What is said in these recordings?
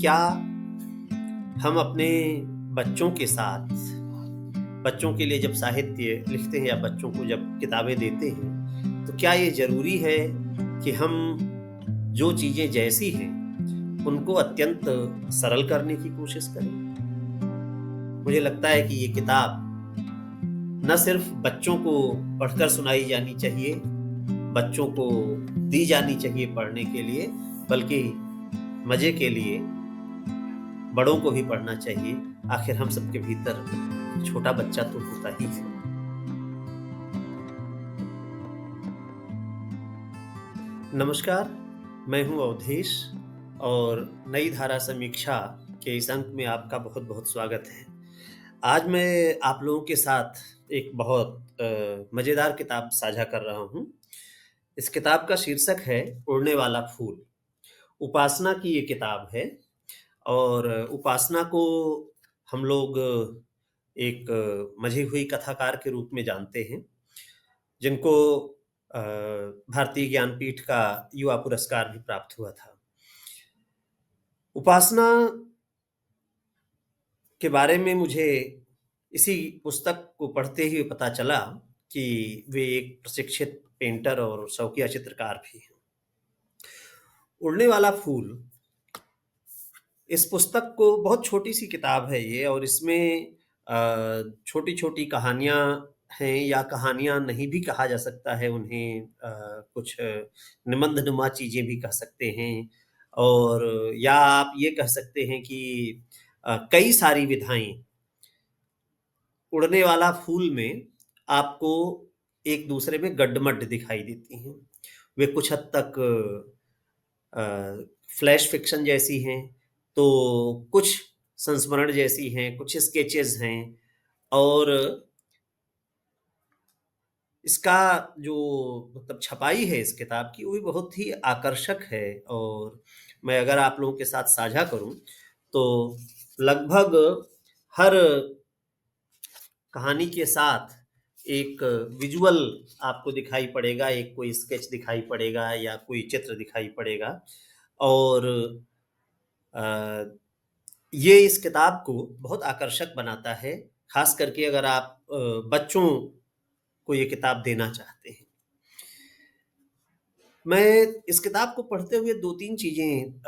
क्या हम अपने बच्चों के साथ बच्चों के लिए जब साहित्य लिखते हैं या बच्चों को जब किताबें देते हैं, तो क्या ये ज़रूरी है कि हम जो चीज़ें जैसी हैं, उनको अत्यंत सरल करने की कोशिश करें? मुझे लगता है कि ये किताब न सिर्फ़ बच्चों को पढ़कर सुनाई जानी चाहिए, बच्चों को दी जानी चाहिए पढ़ने के लिए, बल्कि मज़े के लिए बड़ों को भी पढ़ना चाहिए। आखिर हम सबके भीतर छोटा बच्चा तो होता ही है। नमस्कार, मैं हूँ अवधेश और नई धारा समीक्षा के इस अंक में आपका बहुत-बहुत स्वागत है। आज मैं आप लोगों के साथ एक बहुत मज़ेदार किताब साझा कर रहा हूँ। इस किताब का शीर्षक है उड़ने वाला फूल। उपासना की ये किताब है और उपासना को हम लोग एक मंझी हुई कथाकार के रूप में जानते हैं, जिनको भारतीय ज्ञानपीठ का युवा पुरस्कार भी प्राप्त हुआ था। उपासना के बारे में मुझे इसी पुस्तक को पढ़ते ही पता चला कि वे एक प्रशिक्षित पेंटर और शौकिया चित्रकार भी हैं। उड़ने वाला फूल इस पुस्तक को बहुत छोटी-सी किताब है ये और इसमें छोटी-छोटी कहानियाँ हैं या कहानियाँ नहीं भी कहा जा सकता है उन्हें कुछ निबंधनुमा चीज़ें भी कह सकते हैं और या आप ये कह सकते हैं कि कई सारी विधाएँ उड़ने वाला फूल में आपको एक दूसरे में गड्ड-मड्ड दिखाई देती हैं। वे कुछ हद तक अ, फ्लैश फ़िक्शन जैसी हैं, तो कुछ संस्मरण जैसी हैं, कुछ स्केचेज़ हैं और इसका जो मतलब छपाई है इस किताब की, वो भी बहुत ही आकर्षक है और मैं अगर आप लोगों के साथ साझा करूँ, तो लगभग हर कहानी के साथ एक विजुअल आपको दिखाई पड़ेगा, एक कोई स्केच दिखाई पड़ेगा या कोई चित्र दिखाई पड़ेगा और अ, ये इस किताब को बहुत आकर्षक बनाता है, ख़ास करके अगर आप बच्चों को ये किताब देना चाहते हैं। मैं इस किताब को पढ़ते हुए 2-3 चीज़ें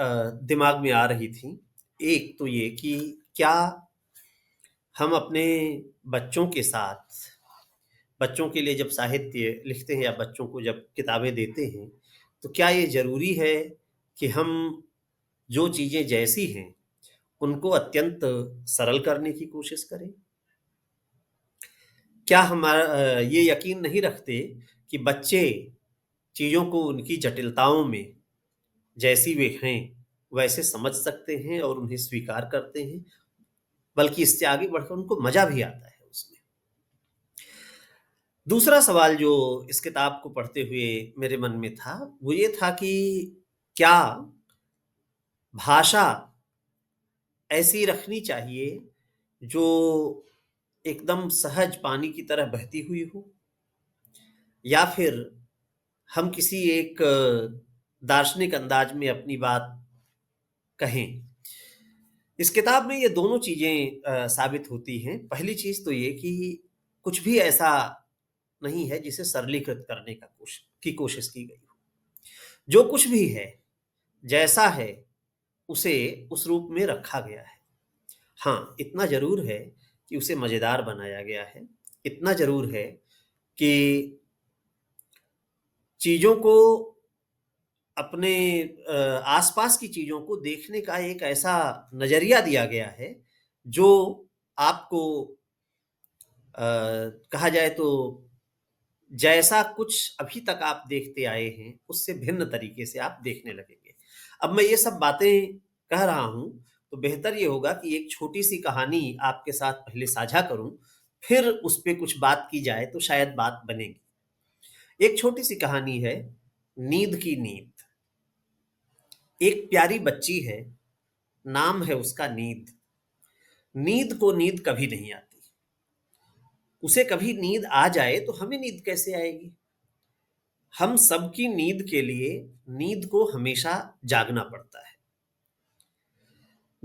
दिमाग में आ रही थीं। एक तो ये कि क्या हम अपने बच्चों के साथ बच्चों के लिए जब साहित्य लिखते हैं या बच्चों को जब किताबें देते हैं, तो क्या ये ज़रूरी है कि हम जो चीज़ें जैसी हैं, उनको अत्यंत सरल करने की कोशिश करें? क्या ये यकीन नहीं रखते कि बच्चे चीज़ों को उनकी जटिलताओं में जैसी वे हैं, वैसे समझ सकते हैं और उन्हें स्वीकार करते हैं, बल्कि इससे आगे बढ़कर उनको मज़ा भी आता है उसमें। दूसरा सवाल जो इस किताब को पढ़ते हुए मेरे मन में था, वो ये था कि क्या भाषा ऐसी रखनी चाहिए, जो एकदम सहज पानी की तरह बहती हुई हो? या फिर हम किसी एक दार्शनिक अंदाज में अपनी बात कहें? इस किताब में ये दोनों चीज़ें साबित होती हैं। पहली चीज़ तो ये कि कुछ भी ऐसा नहीं है जिसे सरलीकृत करने की कोशिश की गई हो। जो कुछ भी है, जैसा है, उसे उस रूप में रखा गया है। हाँ, इतना ज़रूर है कि उसे मज़ेदार बनाया गया है। इतना ज़रूर है कि चीज़ों को अपने आस-पास की चीज़ों को देखने का एक ऐसा नज़रिया दिया गया है, जो आपको कहा जाए तो जैसा कुछ अभी तक आप देखते आए हैं, उससे भिन्न तरीके से आप देखने लगेंगे। अब मैं ये सब बातें कह रहा हूँ, तो बेहतर ये होगा कि एक छोटी-सी कहानी आपके साथ पहले साझा करूँ, फिर उस पे कुछ बात की जाए तो शायद बात बनेगी। एक छोटी-सी कहानी है, नींद की नींद। एक प्यारी बच्ची है, नाम है उसका नींद। नींद को नींद कभी नहीं आती। उसे कभी नींद आ जाए तो हमें नींद कैसे आएगी? हम सबकी नींद के लिए नींद को हमेशा जागना पड़ता है।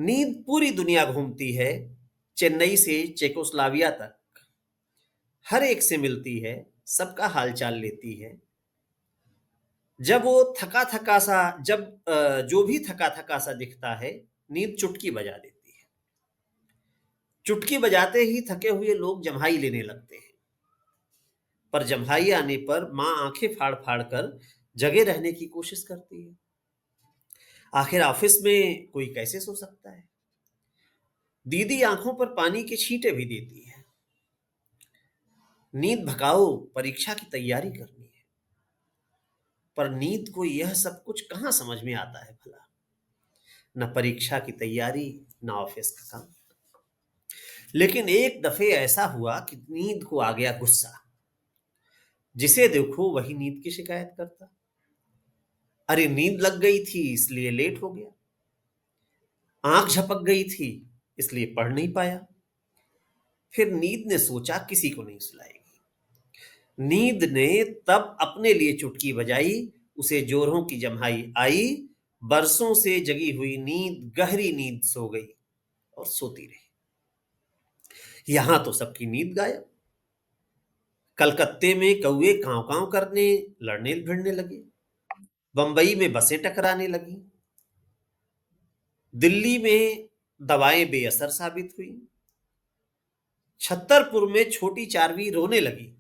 नींद पूरी दुनिया घूमती है, चेन्नई से चेकोस्लाविया तक, हर एक से मिलती है, सबका हालचाल लेती है। जब वो थका-थका सा जब जो भी थका-थका सा दिखता है, नींद चुटकी बजा देती है। चुटकी बजाते ही थके हुए लोग जम्हाई लेने लगते हैं। पर जम्हाई आने पर माँ आंखें फाड़-फाड़ कर जगे रहने की कोशिश करती है। आखिर ऑफिस में कोई कैसे सो सकता है? दीदी आंखों पर पानी के छींटे भी देती है। नींद भगाओ, परीक्षा की तैयारी करनी है। पर नींद को यह सब कुछ कहाँ समझ में आता है भला? न परीक्षा की तैयारी, न ऑफिस का काम। लेकिन एक दफे ऐसा हुआ कि नींद को आ गया गुस्सा। जिसे देखो वही नींद की शिकायत करता। अरे नींद लग गई थी इसलिए लेट हो गया। आंख झपक गई थी इसलिए पढ़ नहीं पाया। फिर नींद ने सोचा किसी को नहीं सुलाएगी। नींद ने तब अपने लिए चुटकी बजाई, उसे जोरों की जम्हाई आई। बरसों से जगी हुई नींद गहरी नींद सो गई और सोती रही। यहां तो सबकी नींद गायब। कलकत्ते में कौवे कांव कांव करने लड़ने भिड़ने लगे। बंबई में बसें टकराने लगी। दिल्ली में दवाएं बेअसर साबित हुई। छतरपुर में छोटी चारवी रोने लगी।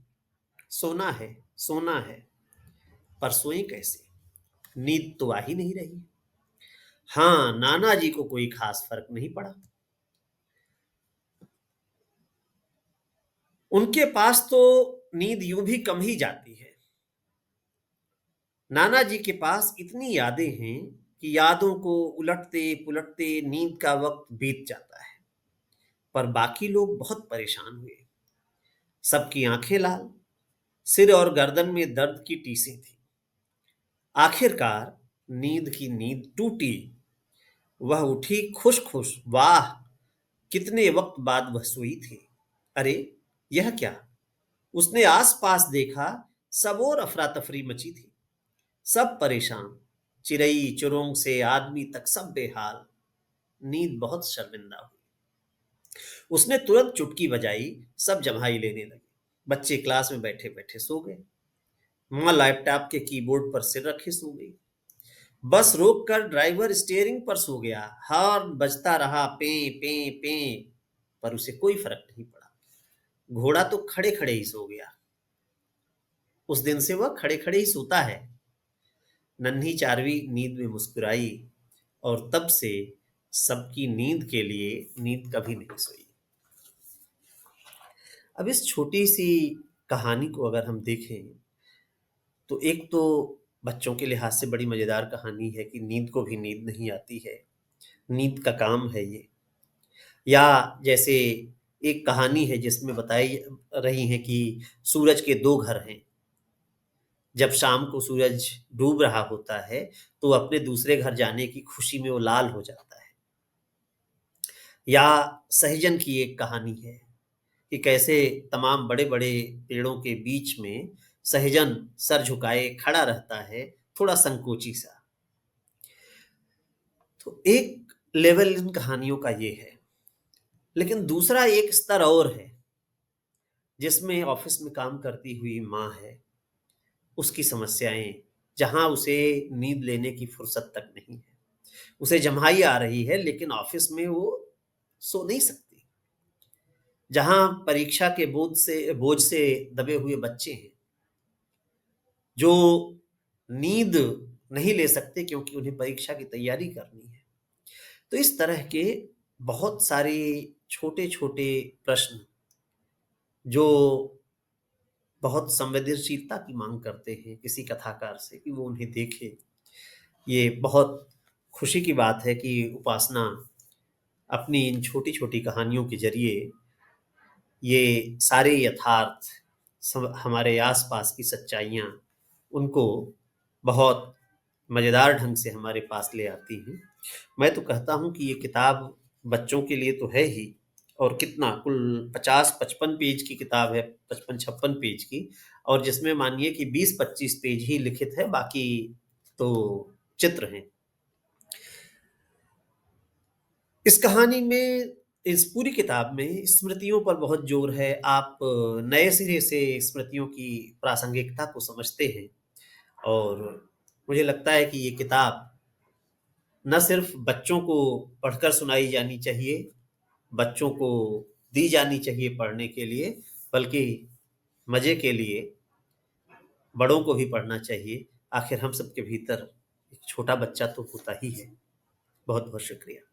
सोना है, सोना है। पर सोई कैसे? नींद तो आ ही नहीं रही। हाँ, नाना जी को कोई खास फर्क नहीं पड़ा। उनके पास तो नींद यूं भी कम ही जाती है। नाना जी के पास इतनी यादें हैं कि यादों को उलटते पुलटते नींद का वक्त बीत जाता है। पर बाकी लोग बहुत परेशान हुए। सबकी आंखें लाल, सिर और गर्दन में दर्द की टीसें थी। आखिरकार नींद की नींद टूटी। वह उठी खुश खुश। वाह, कितने वक्त बाद वह सोई थी। अरे, यह क्या? उसने आस-पास देखा, सब और अफरा तफरी मची थी। सब परेशान, चिड़ई चुरुंग से आदमी तक सब बेहाल। नींद बहुत शर्मिंदा हुई। उसने तुरंत चुटकी बजाई, सब जम्हाई लेने लगे। बच्चे क्लास में बैठे बैठे सो गए। माँ लैपटॉप के कीबोर्ड पर सिर रखे सो गई। बस रोक कर ड्राइवर स्टीयरिंग पर सो गया। हॉर्न बजता रहा, पे पे पे, पर उसे कोई फर्क नहीं पड़ा। घोड़ा तो खड़े खड़े ही सो गया। उस दिन से वह खड़े खड़े ही सोता है। नन्ही चारवी नींद में मुस्कुराई और तब से सबकी नींद के लिए नींद कभी नहीं सोई। अब इस छोटी सी कहानी को अगर हम देखें तो एक तो बच्चों के लिहाज से बड़ी मजेदार कहानी है कि नींद को भी नींद नहीं आती है। नींद का काम है ये। या जैसे एक कहानी है जिसमें बताई रही है कि सूरज के दो घर हैं। जब शाम को सूरज डूब रहा होता है तो अपने दूसरे घर जाने की खुशी में वो लाल हो जाता है। या सहजन की एक कहानी है कि कैसे तमाम बड़े-बड़े पेड़ों के बीच में सहजन सर झुकाए खड़ा रहता है, थोड़ा संकोची सा। तो एक लेवल इन कहानियों का ये है। लेकिन दूसरा एक स्तर और है, जिसमें ऑफिस में काम करती हुई माँ है, उसकी समस्याएँ, जहाँ उसे नींद लेने की फुर्सत तक नहीं है। उसे जम्हाई आ रही है लेकिन ऑफिस में वो सो नहीं सकती। जहाँ परीक्षा के बोझ से दबे हुए बच्चे हैं, जो नींद नहीं ले सकते क्योंकि उन्हें परीक्षा की तैयारी करनी है। तो इस तरह के बहुत सारे छोटे-छोटे प्रश्न जो बहुत संवेदनशीलता की माँग करते हैं किसी कथाकार से कि वो उन्हें देखे। ये बहुत खुशी की बात है कि उपासना अपनी इन छोटी-छोटी कहानियों के ज़रिए ये सारे यथार्थ हमारे आसपास की सच्चाइयाँ उनको बहुत मज़ेदार ढंग से हमारे पास ले आती हैं। मैं तो कहता हूँ कि ये किताब बच्चों के लिए तो है ही। और कितना कुल 50-55 पेज की किताब है, 55-56 पेज की। और जिसमें मानिए कि 20-25 पेज ही लिखित है, बाकी तो चित्र हैं। इस कहानी में, इस पूरी किताब में स्मृतियों पर बहुत ज़ोर है। आप नए सिरे से स्मृतियों की प्रासंगिकता को समझते हैं और मुझे लगता है कि ये किताब ना सिर्फ़ बच्चों को पढ़कर सुनाई जानी चाहिए, बच्चों को दी जानी चाहिए पढ़ने के लिए, बल्कि मज़े के लिए बड़ों को भी पढ़ना चाहिए। आखिर हम सबके भीतर एक छोटा बच्चा तो होता ही है। बहुत-बहुत शुक्रिया।